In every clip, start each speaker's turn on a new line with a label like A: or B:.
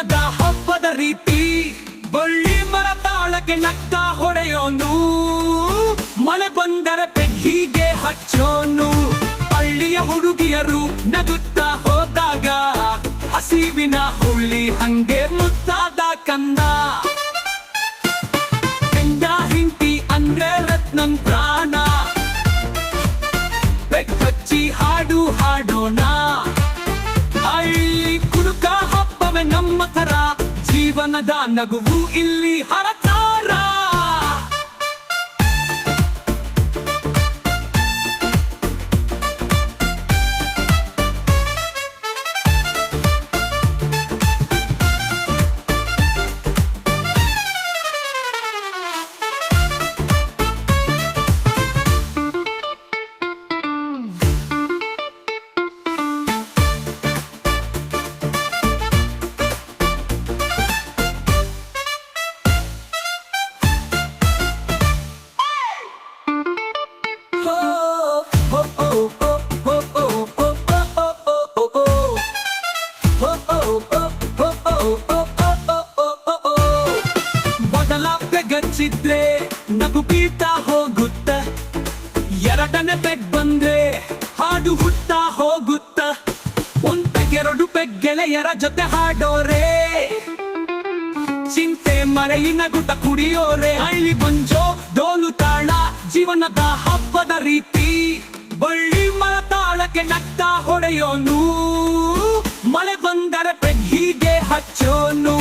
A: ಜೀವನದ ಹಬ್ಬದ ರೀತಿ. ಬಳ್ಳಿ ಮರ ತಾಳಕ್ಕೆ ನಗ್ತಾ ಹೊಡೆಯೋನು, ಮಳೆ ಬಂದರೆ ಹೀಗೆ ಹಚ್ಚೋನು. ಹಳ್ಳಿಯ ಹುಡುಗಿಯರು ನಗುತ್ತಾ ಹೋದಾಗ ಹಸಿವಿನ ಹುಳಿ ಹಂಗೆ ಮುತ್ತಾದ ಕನ್ನ. ಹೆಂಡ ಹಿಂಟಿ ಅಂದ್ರೆ ರತ್ನಂ ಪ್ರಾಣ, ಬೆಕ್ಕಚ್ಚಿ ಹಾಡು ಹಾಡೋಣ. ಹಳ್ಳಿ ಕುಡುಕ ಹಬ್ಬವೇ ನಮ್ಮ ತರ, ಜೀವನದ ನಗುವು ಇಲ್ಲಿ ಹರತಾರ. ಬದಲಾಪೆ ಗಚ್ಚಿದ್ರೆ ನಗು ಬೀಳ್ತಾ ಹೋಗುತ್ತ, ಎರಡನೇ ಪೆಗ್ ಬಂದ್ರೆ ಹಾಡು ಹುಟ್ತಾ ಹೋಗುತ್ತ. ಒಂದೆರಡು ಪೆಗ್ ಗೆಳೆಯರ ಜೊತೆ ಹಾಡೋರೆ, ಚಿಂತೆ ಮರೆಯಿ ನಗುತ್ತ ಕುಡಿಯೋರೆ. ಹಳ್ಳಿ ಬಂಜೋ ಡೋಲು ತಾಳ ಜೀವನದ ಹಬ್ಬದ ರೀತಿ. ಬಳ್ಳಿ ಮರ ತಾಳಕ್ಕೆ ನಗ್ತಾ ಹೊಡೆಯೋನು, ಮಳೆ ಬಂದರೆ ಪೆಗ್ ಹೀಗೆ ಹಚ್ಚೋನು.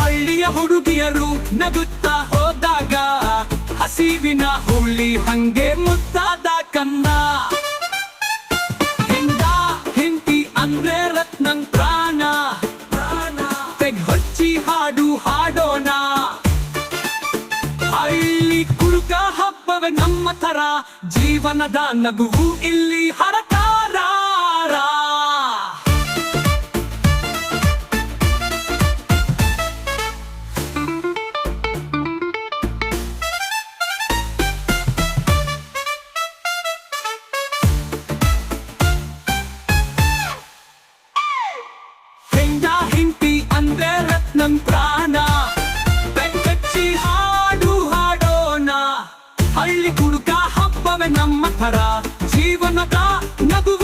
A: ಹಳ್ಳಿಯ ಹುಡುಗಿಯರು ನಗುತ್ತಾ ಹೋದಾಗ ಹಸಿವಿನ ಹುಳಿ ಹಂಗೆ ಮುತ್ತಾದ ಕನ್ನ. ಹೆಂಡ ಹೆಂಡತಿ ಅಂದ್ರೆ ರತ್ನಂ ಪ್ರಾಣ, ಪೆಗ್ ಹಚ್ಚಿ ಹಾಡು ಹಾಡೋಣ. ಹಳ್ಳಿ ಕುಡುಕ ಹಬ್ಬವೇ ನಮ್ಮ ತರ, ಜೀವನದ ನಗುವು ಇಲ್ಲಿ ಹರತಾರ. ಹೆಂಡ ಹಿಂಟಿ ಅಂದ್ರೆ ರತ್ನಂ ಪ್ರಾಣ, ಬೆಕ್ಕಚ್ಚಿ ಹಾಡು ಹಾಡೋಣ. ಹಳ್ಳಿ ಕುಡುಕ ಹಬ್ಬವೇ ನಮ್ಮ ತರ, ಜೀವನದ ನಗು